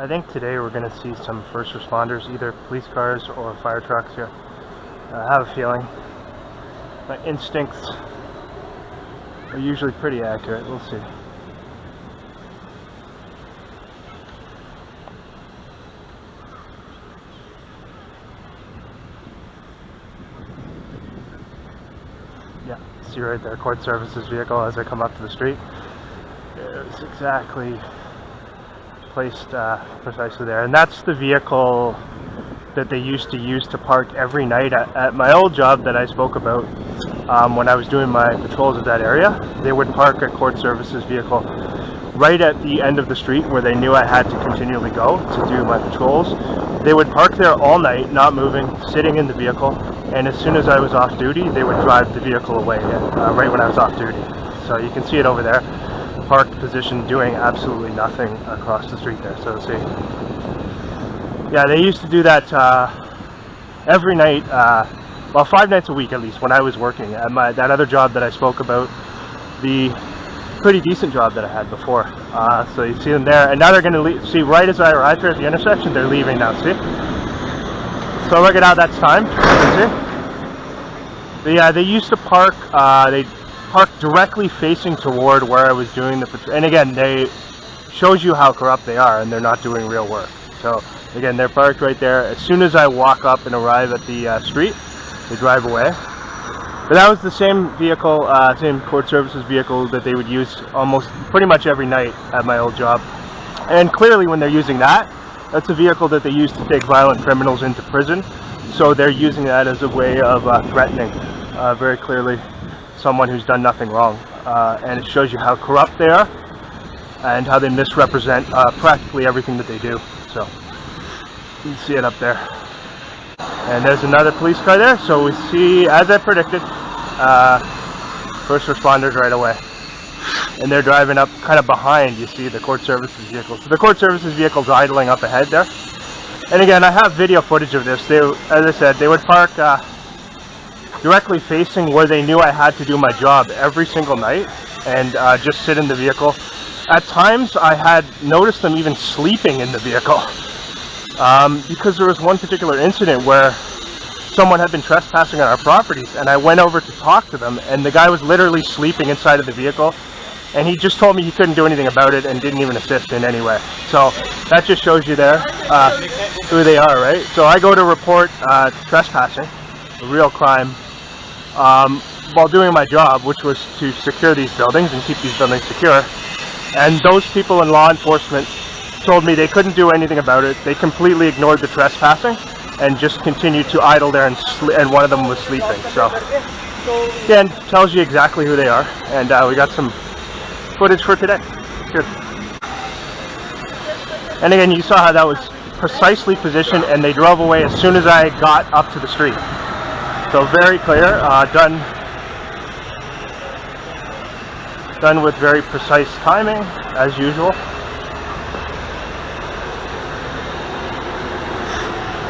I think today we're going to see some first responders, either police cars or fire trucks here. I have a feeling. My instincts are usually pretty accurate. We'll see. Yeah, see right there, court services vehicle as I come up to the street. It's exactly placed precisely there, and that's the vehicle that they used to use to park every night at my old job that I spoke about. When I was doing my patrols of that area, they would park a court services vehicle right at the end of the street where they knew I had to continually go to do my patrols. They would park there all night, not moving, sitting in the vehicle, and as soon as I was off duty, they would drive the vehicle away right when I was off duty. So you can see it over there, parked position, doing absolutely nothing across the street there. So see, yeah, they used to do that every night, well, 5 nights a week at least, when I was working at that other job that I spoke about, the pretty decent job that I had before. So you see them there, and now they're going to leave. See, right as I arrive here at the intersection, they're leaving now. See? So look at how that's timed. See? Yeah, they used to park. They parked directly facing toward where I was doing the patrol. And again, they shows you how corrupt they are, and they're not doing real work. So again, they're parked right there. As soon as I walk up and arrive at the street, they drive away. But that was the same vehicle, same court services vehicle that they would use almost pretty much every night at my old job. And clearly when they're using that, that's a vehicle that they use to take violent criminals into prison. So they're using that as a way of threatening very clearly someone who's done nothing wrong. And it shows you how corrupt they are and how they misrepresent practically everything that they do. So you can see it up there. And there's another police car there, so we see, as I predicted, first responders right away. And they're driving up kind of behind, you see, the court services vehicle. So the court services vehicle's idling up ahead there. And again, I have video footage of this. They, as I said, they would park directly facing where they knew I had to do my job every single night, and just sit in the vehicle. At times, I had noticed them even sleeping in the vehicle. Because there was one particular incident where someone had been trespassing on our properties, and I went over to talk to them, and the guy was literally sleeping inside of the vehicle, and he just told me he couldn't do anything about it and didn't even assist in any way. So that just shows you there who they are, right? So I go to report trespassing, a real crime, while doing my job, which was to secure these buildings and keep these buildings secure. And those people in law enforcement told me they couldn't do anything about it. They completely ignored the trespassing and just continued to idle there, and one of them was sleeping. So again, tells you exactly who they are, and we got some footage for today. Good. And again, you saw how that was precisely positioned, and they drove away as soon as I got up to the street. So very clear, done with very precise timing, as usual.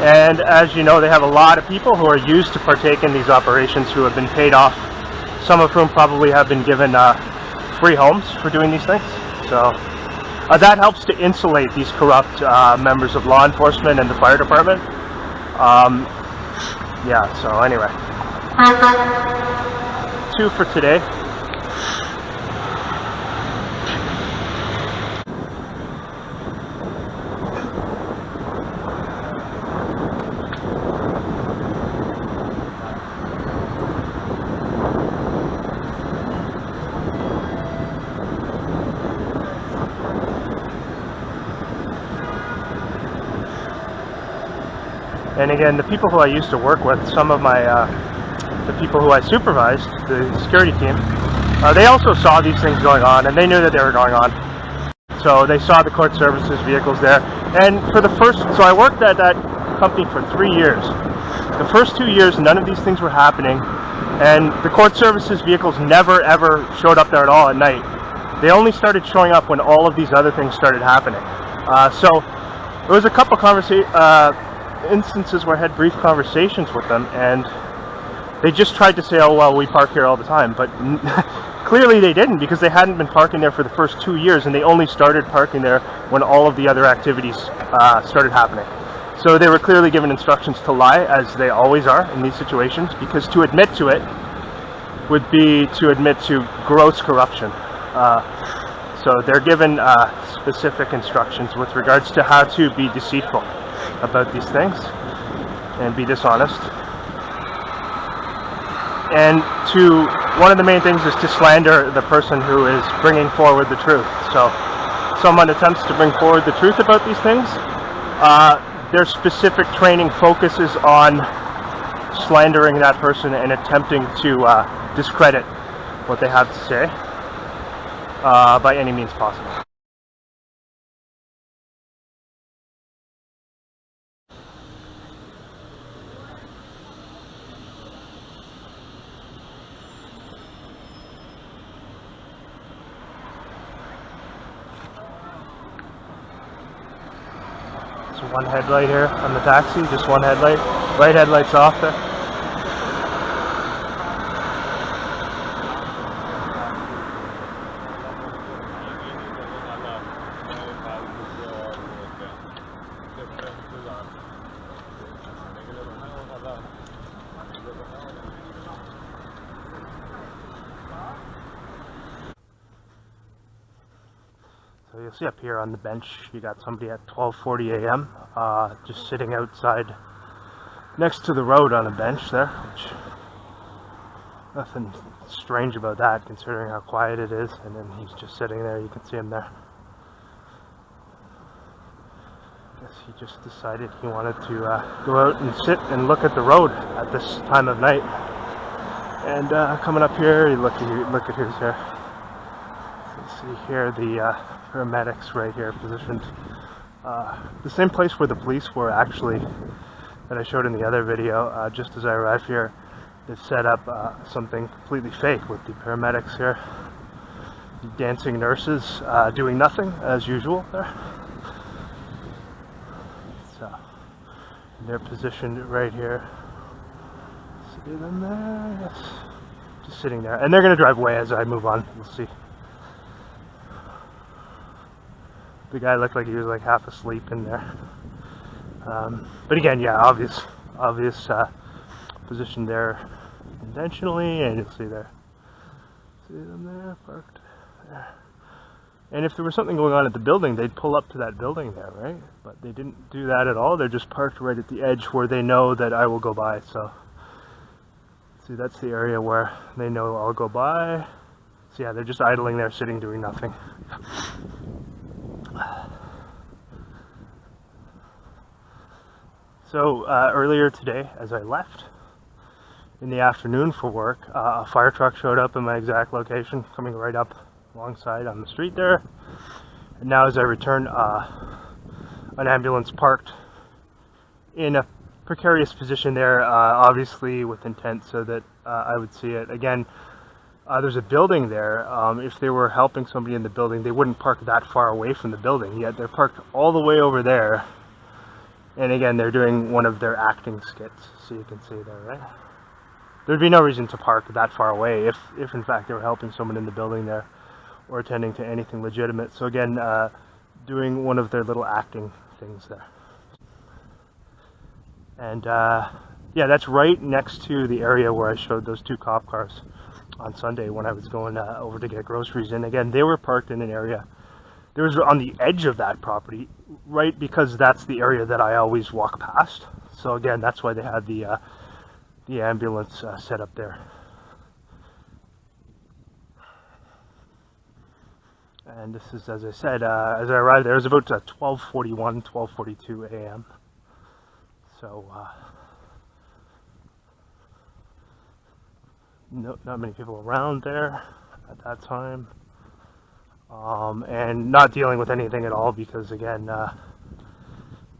And as you know, they have a lot of people who are used to partake in these operations who have been paid off, some of whom probably have been given free homes for doing these things. So that helps to insulate these corrupt members of law enforcement and the fire department. Yeah, so anyway. 2 for today. And again, the people who I used to work with, some of my, the people who I supervised, the security team, they also saw these things going on, and they knew that they were going on. So they saw the court services vehicles there. And for the first, so I worked at that company for 3 years. The first 2 years, none of these things were happening, and the court services vehicles never ever showed up there at all at night. They only started showing up when all of these other things started happening. So there was a couple instances where I had brief conversations with them, and they just tried to say, oh well, we park here all the time, but clearly they didn't, because they hadn't been parking there for the first 2 years, and they only started parking there when all of the other activities started happening. So they were clearly given instructions to lie, as they always are in these situations, because to admit to it would be to admit to gross corruption. So they're given specific instructions with regards to how to be deceitful about these things and be dishonest. And one of the main things is to slander the person who is bringing forward the truth. So someone attempts to bring forward the truth about these things, their specific training focuses on slandering that person and attempting to discredit what they have to say by any means possible. So one headlight here on the taxi, just one headlight. Right headlight's off there. So you'll see up here on the bench, you got somebody at 12:40 a.m. Just sitting outside next to the road on a bench there, which nothing strange about that considering how quiet it is. And then he's just sitting there, you can see him there. I guess he just decided he wanted to go out and sit and look at the road at this time of night. And coming up here, you look at his here. So you see here the paramedics right here positioned. The same place where the police were actually, that I showed in the other video. Just as I arrived here, they've set up something completely fake with the paramedics here. Dancing nurses doing nothing as usual there. So they're positioned right here. See them there? Yes. Just sitting there. And they're going to drive away as I move on. You'll see. The guy looked like he was like half asleep in there. But again, yeah, obvious position there intentionally, and you'll see there. See them there, parked there. And if there was something going on at the building, they'd pull up to that building there, right? But they didn't do that at all. They're just parked right at the edge where they know that I will go by. So, see, that's the area where they know I'll go by. So yeah, they're just idling there, sitting, doing nothing. So earlier today, as I left in the afternoon for work, a fire truck showed up in my exact location, coming right up alongside on the street there. And now as I return, an ambulance parked in a precarious position there, obviously with intent so that I would see it. Again, there's a building there. If they were helping somebody in the building, they wouldn't park that far away from the building, yet they're parked all the way over there. And again, they're doing one of their acting skits, so you can see there, right? There'd be no reason to park that far away if in fact they were helping someone in the building there or attending to anything legitimate. So again, doing one of their little acting things there. And yeah, that's right next to the area where I showed those two cop cars on Sunday when I was going over to get groceries. And again, they were parked in an area. There was on the edge of that property, right, because that's the area that I always walk past. So again, that's why they had the ambulance set up there. And this is, as I said, as I arrived there, it was about 12:41, 12:42 a.m. So not many people around there at that time. And not dealing with anything at all, because again,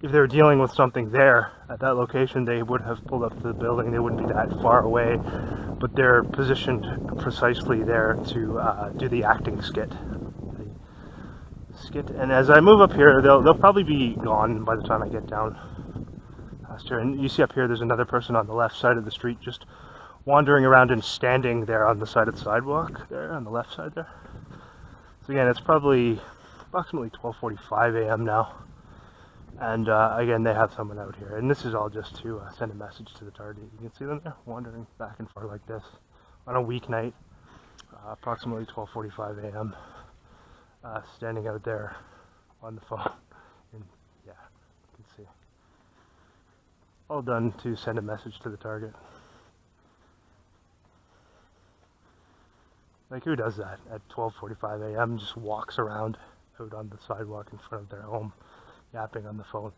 if they were dealing with something there at that location, they would have pulled up to the building. They wouldn't be that far away, but they're positioned precisely there to do the acting skit. And as I move up here, they'll probably be gone by the time I get down past here. And you see up here, there's another person on the left side of the street, just wandering around and standing there on the side of the sidewalk, there on the left side there. So again, it's probably approximately 12:45 a.m. now, and again, they have someone out here, and this is all just to send a message to the target. You can see them there wandering back and forth like this on a weeknight, approximately 12:45 a.m. Standing out there on the phone, and yeah, you can see. All done to send a message to the target. Like, who does that at 12:45 a.m.? Just walks around out on the sidewalk in front of their home, yapping on the phone,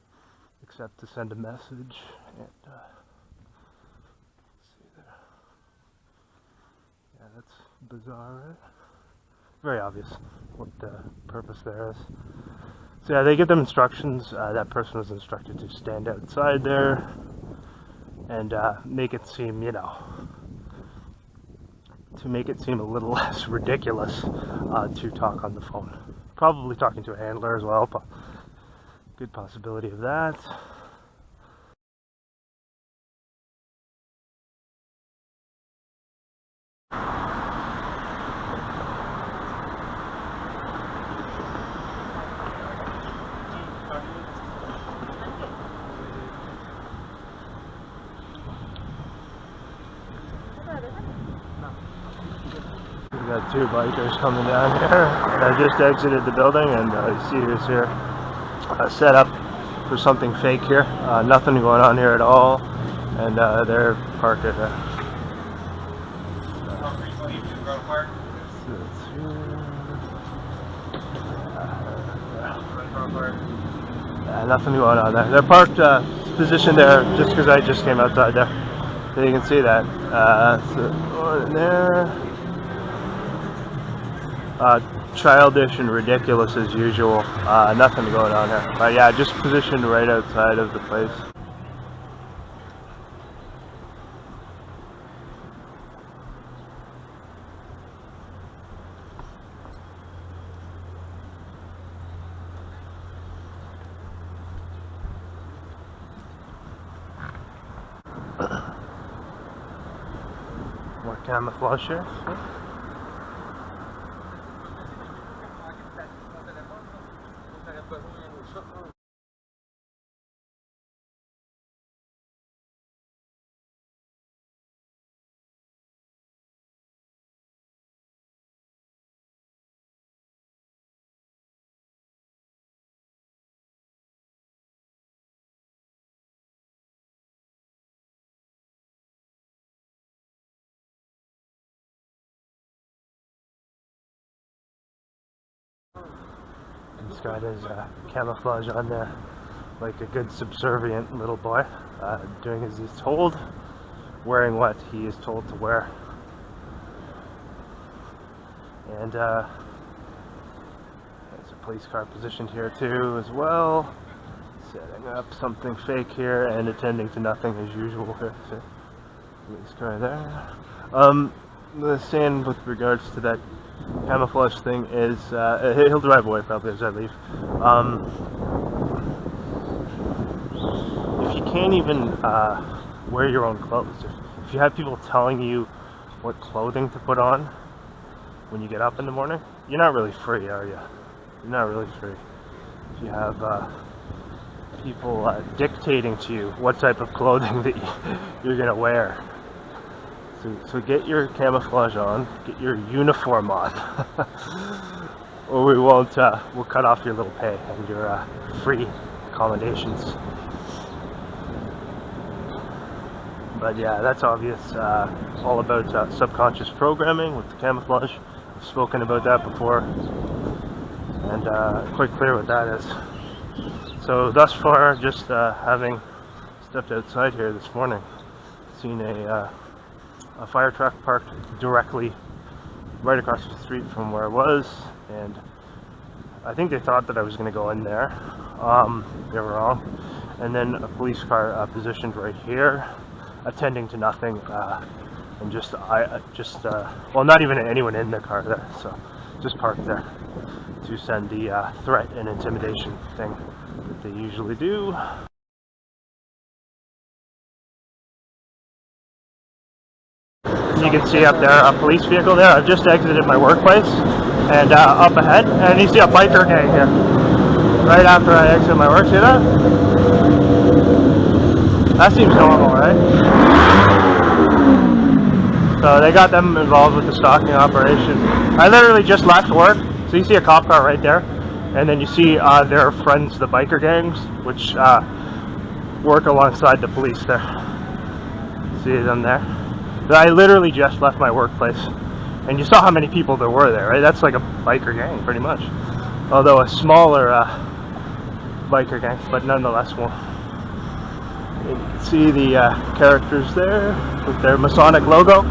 except to send a message. And let's see there. Yeah, that's bizarre, right? Very obvious what the purpose there is. So yeah, they give them instructions. That person was instructed to stand outside there and make it seem, to make it seem a little less ridiculous to talk on the phone. Probably talking to a handler as well, but good possibility of that. We got two bikers coming down here. I just exited the building, and you see who's here. Set up for something fake here. Nothing going on here at all, and they're parked at nothing going on there. They're parked, positioned there just because I just came outside there. So you can see that. So in there. Childish and ridiculous as usual. Nothing going on here. But yeah, just positioned right outside of the place. More camouflage here. This guy has camouflage on there, like a good subservient little boy, doing as he's told, wearing what he is told to wear. And there's a police car positioned here too as well, setting up something fake here and attending to nothing as usual here. So, police car there. The saying with regards to that camouflage thing is he'll drive away probably as I leave. If you can't even wear your own clothes, if you have people telling you what clothing to put on when you get up in the morning, you're not really free, are you? You're not really free. If you have people dictating to you what type of clothing that you're gonna wear. So get your camouflage on, get your uniform on, or we won't. We'll cut off your little pay and your free accommodations. But yeah, that's obvious. All about subconscious programming with the camouflage. I've spoken about that before, and quite clear what that is. So thus far, just having stepped outside here this morning, seen a fire truck parked directly right across the street from where I was, and I think they thought that I was going to go in there. They were wrong. And then a police car positioned right here, attending to nothing, and well, not even anyone in the car there, so just parked there to send the threat and intimidation thing that they usually do. You can see up there a police vehicle there. I've just exited my workplace, and up ahead, and you see a biker gang here. Right after I exit my work, see that? That seems normal, right? So they got them involved with the stalking operation. I literally just left work, so you see a cop car right there, and then you see their friends, the biker gangs, which work alongside the police there. See them there? I literally just left my workplace, and you saw how many people there were there, right? That's like a biker gang, pretty much. Although a smaller biker gang, but nonetheless one. You can see the characters there with their Masonic logo.